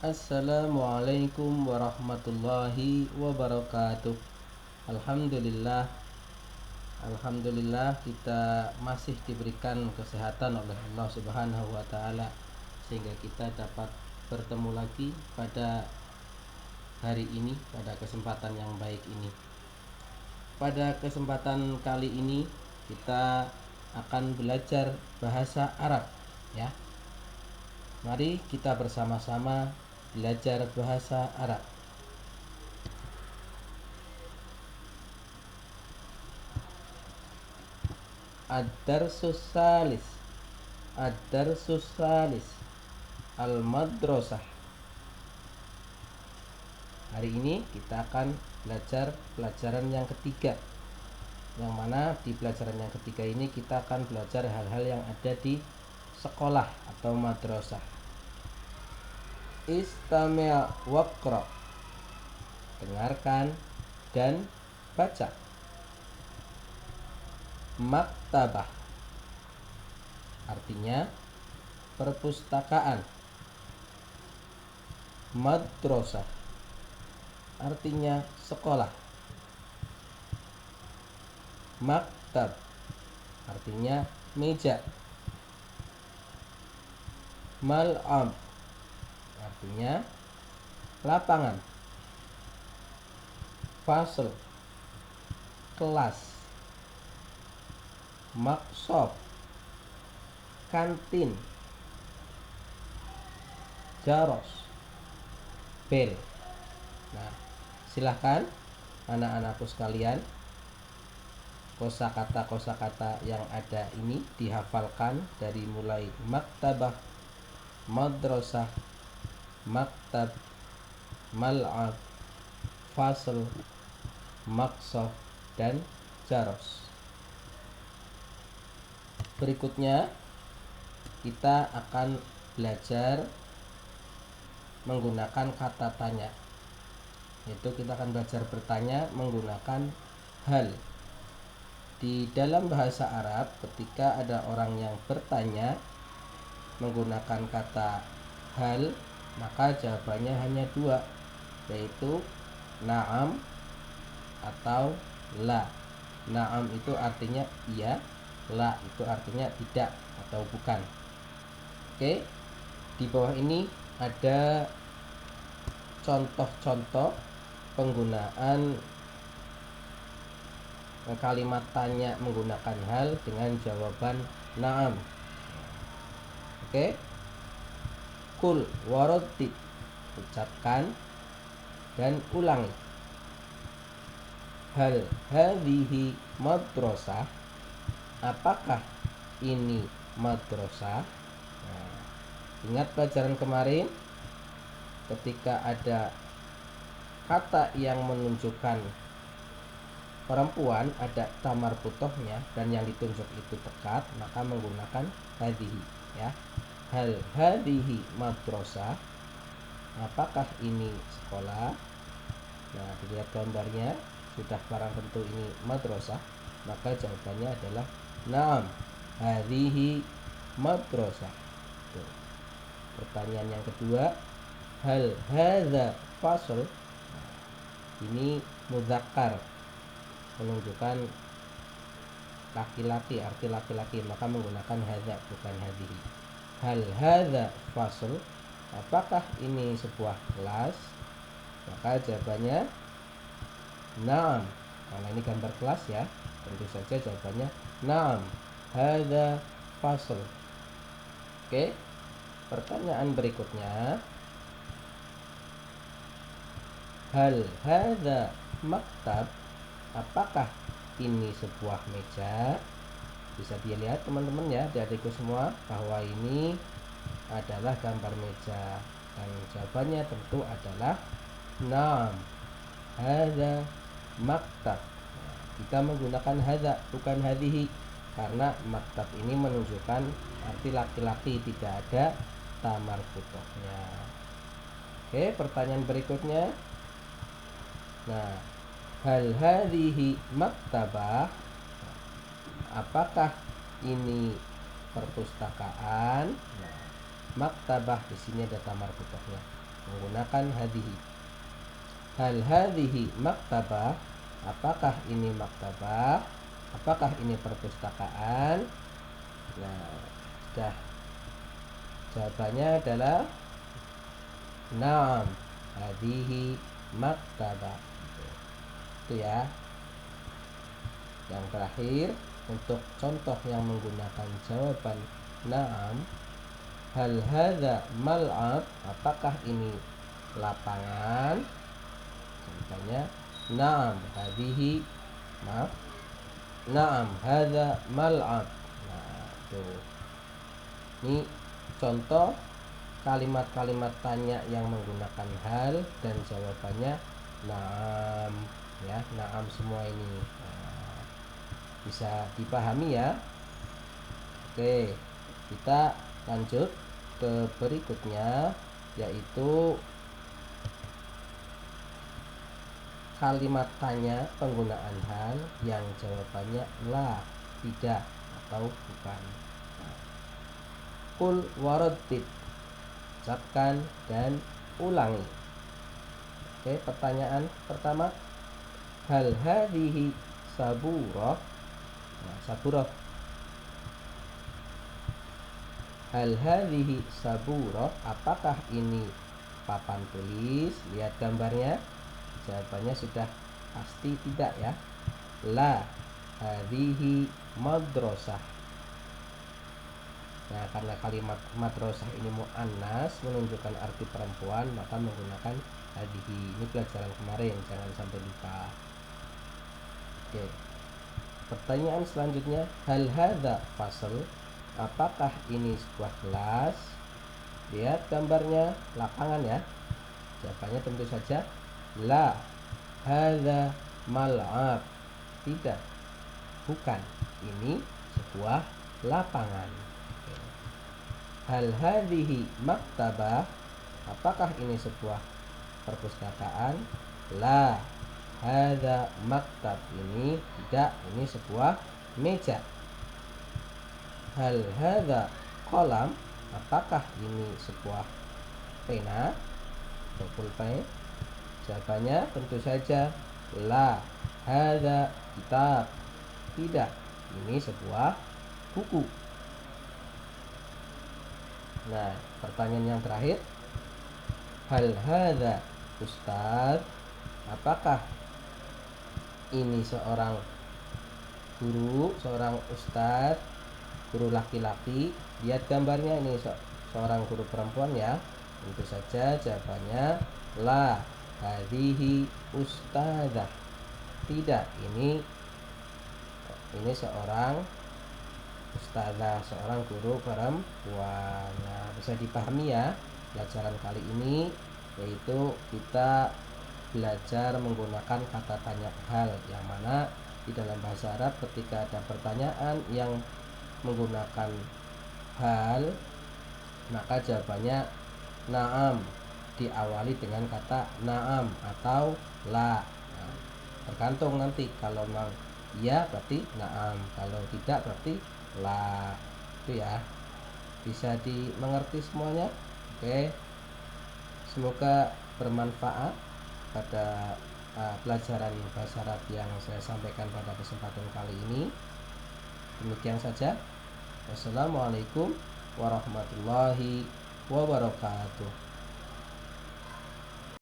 Assalamualaikum warahmatullahi wabarakatuh. Alhamdulillah, Alhamdulillah kita masih diberikan kesehatan oleh Allah Subhanahu wa taala sehingga kita dapat bertemu lagi pada hari ini, pada kesempatan yang baik ini. Pada kesempatan kali ini kita akan belajar bahasa Arab, ya. Mari kita bersama-sama belajar bahasa Arab. Ad-darsus salis. Ad-darsus salis. Al-madrasah. Hari ini kita akan belajar pelajaran yang ketiga, yang mana di pelajaran yang ketiga ini kita akan belajar hal-hal yang ada di sekolah atau madrasah. Istami' waqra. Dengarkan dan baca. Maktabah artinya perpustakaan. Madrasah artinya sekolah. Maktab artinya meja. Mal'ab artinya lapangan. Fasl kelas. Maqshaf kantin. Jaros bel. Nah, silahkan anak-anakku sekalian, kosakata-kosakata yang ada ini dihafalkan dari mulai maktabah, madrasah, maktab, mal'ab, fasl, maqshaf, dan jaros. Berikutnya kita akan belajar menggunakan kata tanya. Yaitu kita akan belajar bertanya menggunakan hal. Di dalam bahasa Arab, ketika ada orang yang bertanya menggunakan kata hal, maka jawabannya hanya dua, yaitu na'am atau la. Na'am itu artinya iya, la itu artinya tidak atau bukan. Oke, di bawah ini ada contoh-contoh penggunaan kalimat tanya menggunakan hal dengan jawaban na'am. Oke, kul waraddi, ucapkan dan ulangi. Hal hadhihi madrasah, apakah ini madrasah? Nah, ingat pelajaran kemarin ketika ada kata yang menunjukkan perempuan ada tamar putohnya dan yang ditunjuk itu tekat, maka menggunakan hadhihi, ya. Hal hadhihi madrasah, apakah ini sekolah? Nah, dilihat gambarnya sudah barang tentu ini madrasah, maka jawabannya adalah na'am, hadhihi madrasah. Tuh. Pertanyaan yang kedua, hal hadza fasl? Nah, ini mudzakkar, menunjukkan laki-laki, arti laki-laki, maka menggunakan hadza bukan hadhihi. Hal hadza fasl? Apakah ini sebuah kelas? Maka jawabannya na'am. Karena ini gambar kelas, ya, tentu saja jawabannya na'am, hadza fasl. Oke, pertanyaan berikutnya, hal hadza maktab? Apakah ini sebuah meja? Bisa dilihat teman-teman, ya, adik-adikku semua, bahwa ini adalah gambar meja, dan jawabannya tentu adalah na'am, hadza maktab. Nah, kita menggunakan hadza bukan hadhihi karena maktab ini menunjukkan arti laki-laki, tidak ada tamar putohnya. Oke, pertanyaan berikutnya. Nah, hal hadhihi maktabah? Apakah ini perpustakaan? Nah, maktabah di sini ada tamar putohnya. menggunakan hadhihi. Hal hadhihi maktabah, apakah ini maktabah, apakah ini perpustakaan? Nah, sudah. Jawabannya adalah na'am, hadhihi maktabah. Itu ya. Yang terakhir, untuk contoh yang menggunakan jawaban na'am, hal hadza mal'ab, apakah ini lapangan? Contohnya na'am hadhihi, maaf, na'am hadza mal'ab. Nah, tuh. Ini contoh kalimat-kalimat tanya yang menggunakan hal dan jawabannya na'am, ya, na'am semua ini. Nah, bisa dipahami ya. Oke, kita lanjut ke berikutnya, yaitu kalimat tanya penggunaan hal yang jawabannya la, tidak, atau bukan. Qul waradid, ucapkan dan ulangi. Oke, pertanyaan pertama, hal hadhihi saburah. Nah, saburah. Hal hadhihi saburah, apakah ini papan tulis? Lihat gambarnya. Jawabannya sudah pasti tidak ya. La, hadhihi madrasah. Nah, karena kalimat madrasah ini muannas, menunjukkan arti perempuan, maka menggunakan hadhihi. Ini pelajaran kemarin, jangan sampai lupa. Oke. Pertanyaan selanjutnya, hal hadza fasl, apakah ini sebuah kelas? Lihat gambarnya, lapangan ya. Jawabannya tentu saja la, hadza mal'ab. Tidak, bukan, ini sebuah lapangan. Hal hadhihi maktabah, apakah ini sebuah perpustakaan? La, hadza maktab, ini tidak, ini sebuah meja. Hal hadza qalam, apakah ini sebuah pena atau pulpen? Jawabannya tentu saja la, hadza kitab. Tidak, ini sebuah buku. Nah, pertanyaan yang terakhir, hal hadza ustadz, apakah ini seorang guru, seorang ustadz, guru laki-laki? Lihat gambarnya, ini seorang guru perempuan ya. Tentu saja jawabannya la, hadhihi ustadzah. Tidak, ini seorang ustazah, seorang guru perempuan. Nah, bisa dipahami ya pelajaran kali ini, yaitu kita belajar menggunakan kata tanya hal, yang mana di dalam bahasa Arab ketika ada pertanyaan yang menggunakan hal, maka jawabannya na'am, diawali dengan kata na'am atau la. Nah, tergantung nanti, kalau memang iya berarti na'am, kalau tidak berarti la. Itu ya, bisa dimengerti semuanya. Oke, semoga bermanfaat pada pelajaran bahasa Arab yang saya sampaikan pada kesempatan kali ini. Demikian saja. Wassalamualaikum warahmatullahi wabarakatuh.